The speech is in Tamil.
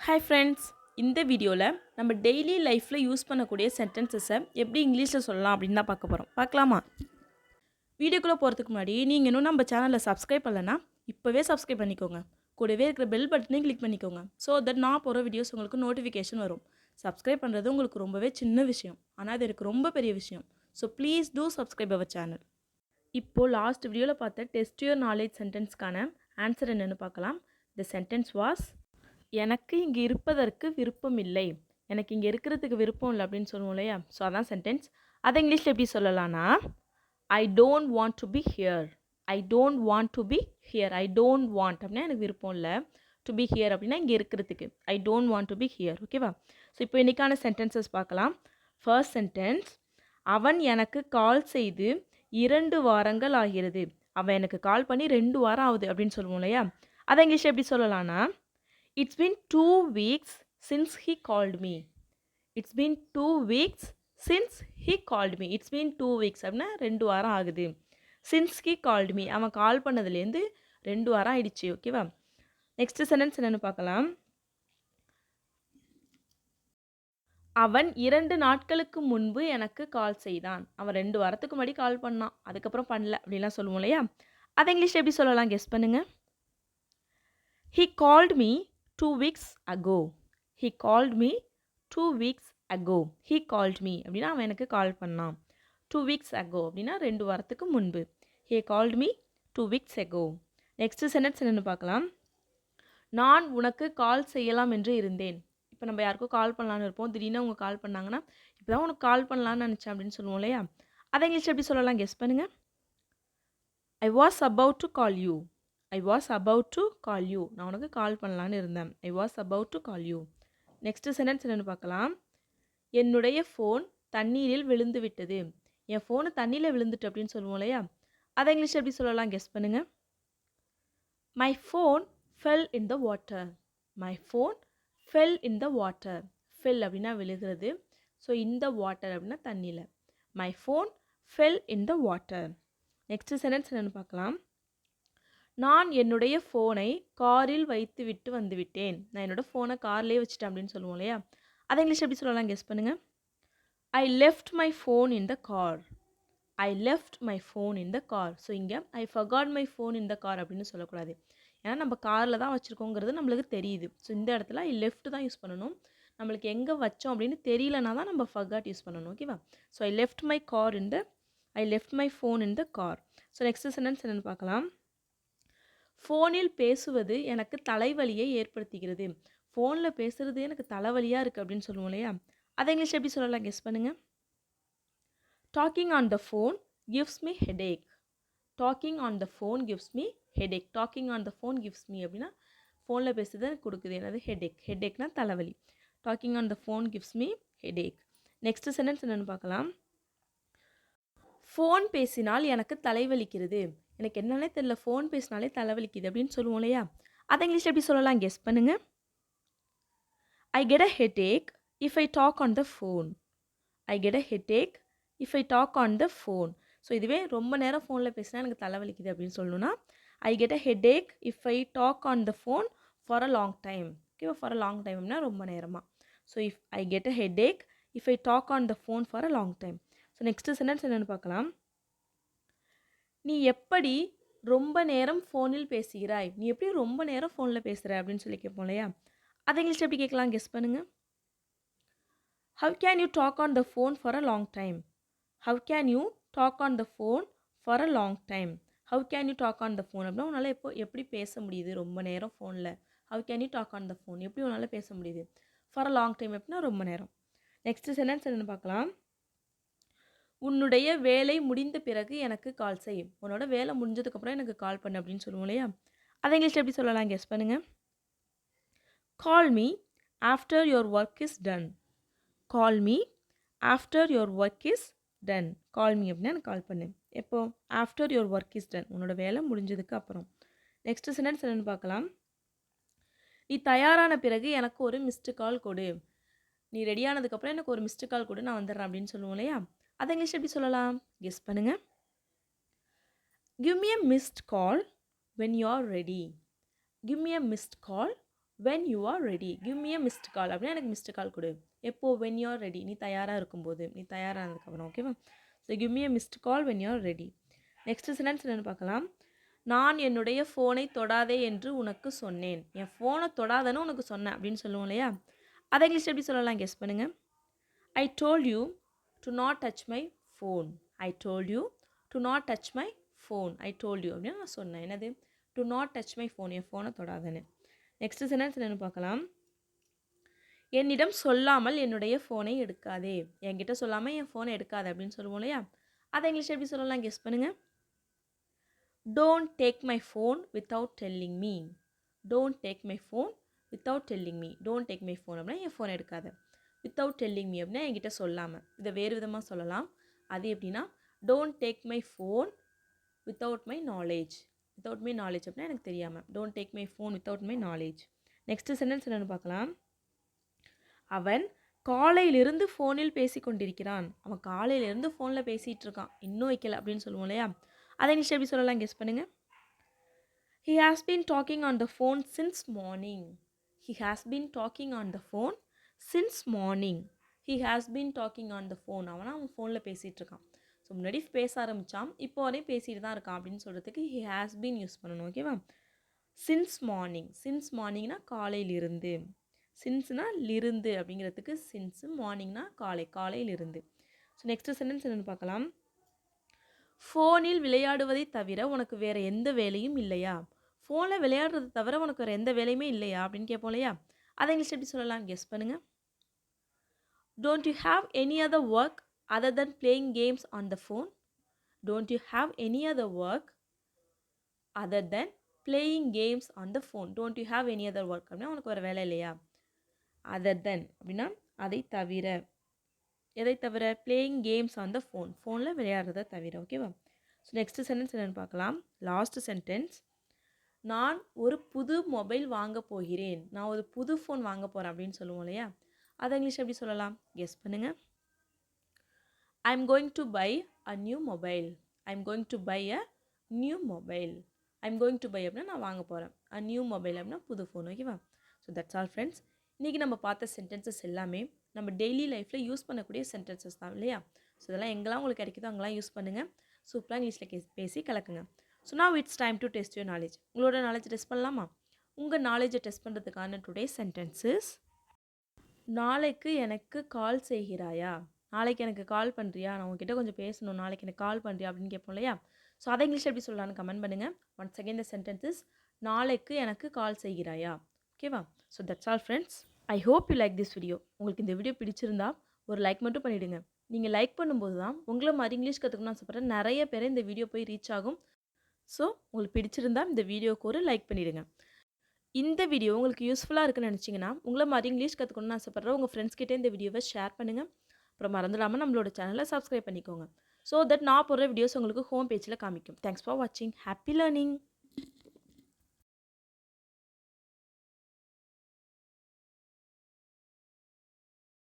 ஹாய் ஃப்ரெண்ட்ஸ், இந்த வீடியோவில் நம்ம டெய்லி லைஃப்பில் யூஸ் பண்ணக்கூடிய சென்டென்சஸை எப்படி இங்கிலீஷில் சொல்லலாம் அப்படின்னு தான் பார்க்க போகிறோம். பார்க்கலாமா? வீடியோக்குள்ளே போகிறதுக்கு முன்னாடி நீங்கள் இன்னும் நம்ம சேனலில் சப்ஸ்கிரைப் பண்ணலைன்னா இப்போவே சப்ஸ்கிரைப் பண்ணிக்கோங்க. கூடவே இருக்கிற பெல் பட்டனையும் கிளிக் பண்ணிக்கோங்க. ஸோ தட் நான் போகிற வீடியோஸ் உங்களுக்கு நோட்டிஃபிகேஷன் வரும். சப்ஸ்கிரைப் பண்ணுறது உங்களுக்கு ரொம்பவே சின்ன விஷயம், ஆனால் அது எனக்கு ரொம்ப பெரிய விஷயம். So please do subscribe our channel. இப்போது லாஸ்ட் வீடியோவில் பார்த்த டெஸ்ட் யுவர் நாலேஜ் சென்டென்ஸ்க்கான ஆன்சர் என்னென்னு பார்க்கலாம். த சென்டென்ஸ் வாஸ், எனக்கு இங்கே இருப்பதற்கு விருப்பம் இல்லை. எனக்கு இங்கே இருக்கிறதுக்கு விருப்பம் இல்லை அப்படின்னு சொல்லுவோம் இல்லையா? ஸோ அதான் சென்டென்ஸ். அதை இங்கிலீஷில் எப்படி சொல்லலாம்னா, I don't want to be here. I don't want to be here. I don't want அப்படின்னா எனக்கு விருப்பம் இல்லை. டு பி ஹியர் அப்படின்னா இங்கே இருக்கிறதுக்கு. I don't want to be here. ஓகேவா? ஸோ இப்போ இன்றைக்கான சென்டென்சஸ் பார்க்கலாம். ஃபர்ஸ்ட் சென்டென்ஸ், அவன் எனக்கு கால் செய்து 2 வாரங்கள் ஆகிறது. அவன் எனக்கு கால் பண்ணி 2 வாரம் ஆகுது அப்படின்னு சொல்லுவோம் இல்லையா? அதை இங்கிலீஷில் எப்படி சொல்லலாம்னா, It's been 2 weeks since he called me. It's been 2 weeks since he called me. It's been 2 weeks அப்படின்னா 2 வாரம் ஆகுது. Since he called me, அவன் கால் பண்ணதுலேருந்து 2 வாரம் ஆயிடுச்சு. ஓகேவா? நெக்ஸ்ட் சென்டென்ஸ் என்னென்னு பார்க்கலாம். அவன் 2 நாட்களுக்கு முன்பு எனக்கு கால் செய்தான். அவன் 2 வாரத்துக்கு முன்னாடி கால் பண்ணான், அதுக்கப்புறம் பண்ணல அப்படின்லாம் சொல்லுவோம் இல்லையா? அதை இங்கிலீஷ் எப்படி சொல்லலாம் கெஸ் பண்ணுங்க. He called me 2 weeks ago. He called me 2 weeks ago. He called me அப்படின்னா அவன் எனக்கு கால் பண்ணான். 2 weeks ago அப்படின்னா 2 வாரத்துக்கு முன்பு. He called me 2 weeks ago. Next sentence என்னென்னு பார்க்கலாம். நான் உனக்கு கால் செய்யலாம் என்று இருந்தேன். இப்போ நம்ம யாருக்கும் கால் பண்ணலான்னு இருப்போம். திடீர்னு அவங்க கால் பண்ணாங்கன்னா, இப்போ தான் உனக்கு கால் பண்ணலான்னு நினச்சேன் அப்படின்னு சொல்லுவோம் இல்லையா? அதை இங்கிலீஷ் எப்படி சொல்லலாம் கெஸ் பண்ணுங்கள். I was about to call you. I was about to call you. நான் உனக்கு கால் பண்ணலான்னு இருந்தேன். I was about to call you. Next sentence என்னென்னு பார்க்கலாம். என்னுடைய ஃபோன் தண்ணீரில் விழுந்து விட்டது. என் ஃபோனு தண்ணியில் விழுந்துட்டு அப்படின்னு சொல்லுவோம் இல்லையா? அதை இங்கிலீஷ் எப்படி சொல்லலாம் கெஸ் பண்ணுங்கள். My phone fell in the water. My phone fell in the water. Fell அப்படின்னா விழுகிறது. ஸோ இந்த வாட்டர் அப்படின்னா தண்ணியில். My phone fell in the water. Next sentence என்னென்னு பார்க்கலாம். நான் என்னுடைய ஃபோனை காரில் வைத்து விட்டு வந்துவிட்டேன். நான் என்னோடய ஃபோனை கார்லேயே வச்சுட்டேன் அப்படின்னு சொல்லுவோம் இல்லையா? அதை இங்கிலீஷ் எப்படி சொல்லலாம் கெஸ் பண்ணுங்கள். I left my phone in the car. I left my phone in the car. So இங்கே I forgot my phone in the car அப்படின்னு சொல்லக்கூடாது. ஏன்னா நம்ம காரில் தான் வச்சுருக்கோங்கிறது நம்மளுக்கு தெரியுது. ஸோ இந்த இடத்துல ஐ லெஃப்ட் தான் யூஸ் பண்ணணும். நம்மளுக்கு எங்கே வச்சோம் அப்படின்னு தெரியலனா தான் நம்ம ஃபர்காட் யூஸ் பண்ணணும். ஓகேவா? So I left my car in the I left my phone in the car. So next sentence என்னென்னு பார்க்கலாம். ஃபோனில் பேசுவது எனக்கு தலைவலியை ஏற்படுத்துகிறது. ஃபோனில் பேசுகிறது எனக்கு தலைவலியாக இருக்குது அப்படின்னு சொல்லுவோம் இல்லையா? அதை இங்கிலீஷ் எப்படி சொல்லலாம் கெஸ் பண்ணுங்கள். Docking on the phone gives me headache. Docking on the phone gives me headache. Docking on the phone gives me அப்படின்னா ஃபோனில் பேசுறது எனக்கு கொடுக்குது. என்னது? ஹெடேக். ஹெடேக்னா தலைவலி. Docking on the phone gives me headache. Next sentence என்னென்னு பார்க்கலாம். ஃபோன் பேசினால் எனக்கு தலைவலிக்கிறது. எனக்கு என்னன்னே தெரியல, ஃபோன் பேசினாலே தலைவலிக்குது அப்படின்னு சொல்லுவோம் இல்லையா? அதை இங்கிலீஷ் எப்படி சொல்லலாம் கெஸ் பண்ணுங்கள். I get a headache if I talk on the phone. I get a headache if I talk on the phone. So இதுவே ரொம்ப நேரம் ஃபோனில் பேசினா எனக்கு தலைவலிக்குது அப்படின்னு சொல்லணும்னா I get a headache if I talk on the phone for a long time. ஓகேவா? ஃபார் அ லாங் டைம்னா ரொம்ப நேரமாக. So if I get a headache if I talk on the phone for a long time. So next sentence என்னென்னு பார்க்கலாம். நீ எப்படி ரொம்ப நேரம் ஃபோனில் பேசுகிறாய்? நீ எப்படி ரொம்ப நேரம் ஃபோனில் பேசுகிற அப்படின்னு சொல்லி கேட்போம் இல்லையா? அதை இங்கிலீஷ் எப்படி கேட்கலாம் கெஸ் பண்ணுங்கள். How can you talk on the phone for a long time? How can you talk on the phone for a long time? How can you talk on the phone அப்படின்னா உன்னால் எப்படி பேச முடியுது ரொம்ப நேரம் ஃபோனில்? How can you talk on the phone எப்படி உன்னால் பேச முடியுது? ஃபார் அ லாங் டைம் எப்படின்னா ரொம்ப நேரம். நெக்ஸ்ட் சென்டென்ஸ் என்னென்னு பார்க்கலாம். உன்னுடைய வேலை முடிந்த பிறகு எனக்கு கால் செய். உன்னோட வேலை முடிஞ்சதுக்கப்புறம் எனக்கு கால் பண்ணு அப்படின்னு சொல்லுவோம் இல்லையா? அதை இங்கிலீஷ் எப்படி சொல்லலாம் கெஸ் பண்ணுங்கள். Call me after your work is done. Call me after your work is done. Call me அப்படின்னா எனக்கு கால் பண்ணு. எப்போ? After your work is done. உன்னோட வேலை முடிஞ்சதுக்கு அப்புறம். நெக்ஸ்ட் சென்டென்ஸ் என்னென்னு பார்க்கலாம். நீ தயாரான பிறகு எனக்கு ஒரு மிஸ்டு கால் கொடு. நீ ரெடியானதுக்கப்புறம் எனக்கு ஒரு மிஸ்டு கால் கொடு, நான் வந்துடுறேன் அப்படின்னு சொல்லுவோம் இல்லையா? அதை இங்கிலீஷ் எப்படி சொல்லலாம் கெஸ் பண்ணுங்கள். Give me a mist call when you are ready. Give me a mist call when you are ready give me a missed call அப்படின்னா எனக்கு மிஸ்டு கால் கொடு. எப்போ when you are ready நீ தயாராக இருக்கும்போது, நீ தயாரானதுக்கப்புறம். ஓகேவா? So give me a missed call when you are ready. Next sentence என்னென்னு பார்க்கலாம். நான் என்னுடைய ஃபோனை தொடாதே என்று உனக்கு சொன்னேன். என் ஃபோனை தொடாதன்னு உனக்கு சொன்னேன் அப்படின்னு சொல்லுவோம் இல்லையா? அதை இங்கிலீஷ் எப்படி சொல்லலாம் கெஸ் பண்ணுங்கள். I told you to not touch my phone. I told you to not touch my phone. I told you அப்படின்னு நான் சொன்னேன். என்னது? to not touch my phone. என் ஃபோனை தொடாதன்னு. நெக்ஸ்ட் சென்டென்ஸ் என்னென்னு பார்க்கலாம். என்னிடம் சொல்லாமல் என்னுடைய ஃபோனை எடுக்காதே. என்கிட்ட சொல்லாமல் என் ஃபோனை எடுக்காதே அப்படின்னு சொல்லுவோம் இல்லையா? அதை இங்கிலீஷ் எப்படி சொல்லலாம் கெஸ் பண்ணுங்கள். Don't take my phone without telling me. Don't take my phone without telling me. Don't take my phone அப்படின்னா என் ஃபோன் எடுக்காத. without telling me அப்படின்னா என்கிட்ட சொல்லாமல். இதை வேறு விதமாக சொல்லலாம். அது எப்படின்னா don't take my phone without my knowledge. without my knowledge அப்படின்னா எனக்கு தெரியாமல். don't take my phone without my knowledge. Next sentence என்னென்னு பார்க்கலாம். அவன் காலையிலிருந்து ஃபோனில் பேசி கொண்டிருக்கிறான். அவன் காலையிலேருந்து ஃபோனில் பேசிகிட்டு இருக்கான், இன்னும் வைக்கல அப்படின்னு சொல்லுவோம் இல்லையா? அதை இங்கிலீஷ் எப்படி சொல்லலாம் கெஸ் பண்ணுங்கள். He has been talking on the phone since morning. He has been talking on the phone since morning. He has been talking on the phone. அவன் ஃபோனில் பேசிகிட்டு இருக்கான். ஸோ முன்னாடி பேச ஆரம்பித்தான், இப்போ வரையும் பேசிட்டு தான் இருக்கான் அப்படின்னு சொல்கிறதுக்கு he has been யூஸ் பண்ணணும். ஓகேவா? since morning. since morningனா காலையிலிருந்து. சின்ஸ்னா லிருந்து அப்படிங்கிறதுக்கு சின்ஸ், மார்னிங்னா காலையிலிருந்து. ஸோ நெக்ஸ்ட் சென்டென்ஸ் என்னென்னு பார்க்கலாம். ஃபோனில் விளையாடுவதை தவிர உனக்கு வேறு எந்த வேலையும் இல்லையா? ஃபோனில் விளையாடுறது தவிர உனக்கு வேறு எந்த வேலையுமே இல்லையா அப்படின்னு கேட்போம் இல்லையா? அதை இங்கிலீஷ் எப்படி சொல்லலாம் கெஸ் பண்ணுங்கள். Don't you have any other work other than playing games on the phone? Don't you have any other work other than playing games on the phone? Don't you have any other work அப்படின்னா உனக்கு வேறு வேலை இல்லையா? other than அப்படின்னா அதை தவிர. எதை தவிர? playing games on the phone. ஃபோனில் விளையாடுறதை தவிர. ஓகேவா? ஸோ நெக்ஸ்ட் சென்டென்ஸ் என்னென்னு பார்க்கலாம். Last sentence. நான் ஒரு புது மொபைல் வாங்க போகிறேன். நான் ஒரு புது ஃபோன் வாங்க போகிறேன் அப்படின்னு சொல்லுவோம் இல்லையா? அதை இங்கிலீஷ் எப்படி சொல்லலாம் கெஸ் பண்ணுங்கள். I am going to buy a new mobile. I am going to buy a new mobile. I am going to buy அப்படின்னா நான் வாங்க போகிறேன். a new mobile அப்படின்னா புது ஃபோன். ஓகேவா? So that's all friends. இன்றைக்கி நம்ம பார்த்த சென்டென்சஸ் எல்லாமே நம்ம டெய்லி லைஃப்பில் யூஸ் பண்ணக்கூடிய சென்டென்சஸ் தான் இல்லையா? ஸோ இதெல்லாம் எங்கெல்லாம் உங்களுக்கு கிடைக்குதோ அங்கெல்லாம் யூஸ் பண்ணுங்கள். சூப்பராக இங்கிலீஷில் பேசி கலக்குங்க. So now it's time to test your knowledge. உங்களோட நாலேஜ் டெஸ்ட் பண்ணலாமா? உங்கள் நாலேஜை டெஸ்ட் பண்ணுறதுக்கான டுடே சென்டென்சஸ். நாளைக்கு எனக்கு கால் செய்கிறாயா? நாளைக்கு எனக்கு கால் பண்ணுறியா? நான் உங்ககிட்ட கொஞ்சம் பேசணும், நாளைக்கு எனக்கு கால் பண்ணுறியா அப்படின்னு கேட்போம் இல்லையா? ஸோ அதை இங்கிலீஷ் எப்படி சொல்லலான்னு கமெண்ட் பண்ணுங்கள். Once again the sentences. நாளைக்கு எனக்கு கால் செய்கிறாயா? ஓகேவா? So that's all friends. I hope you like this video. உங்களுக்கு இந்த வீடியோ பிடிச்சிருந்தா ஒரு லைக் மட்டும் பண்ணிவிடுங்க. நீங்கள் லைக் பண்ணும்போது தான் உங்களை மாதிரி இங்கிலீஷ் கற்றுக்கணும்னு ஆசைப்படுற நிறைய பேர் இந்த வீடியோ போய் ரீச் ஆகும். ஸோ உங்களுக்கு பிடிச்சிருந்தா இந்த வீடியோக்கு ஒரு லைக் பண்ணிவிடுங்க. இந்த வீடியோ உங்களுக்கு யூஸ்ஃபுல்லாக இருக்குன்னு நினச்சிங்கன்னா உங்களை மாதிரி இங்கிலீஷ் கற்றுக்கணும்னு ஆசைப்படுற உங்கள் ஃப்ரெண்ட்ஸ்கிட்டே இந்த வீடியோவை ஷேர் பண்ணுங்கள். அப்புறம் மறந்துடாமல் நம்மளோட சேனலை சப்ஸ்கிரைப் பண்ணிக்கோங்க. ஸோ தட் நான் போடுற வீடியோஸ் உங்களுக்கு ஹோம் பேஜில் காமிக்கும். தேங்க்ஸ் ஃபார் வாட்சிங். Happy learning.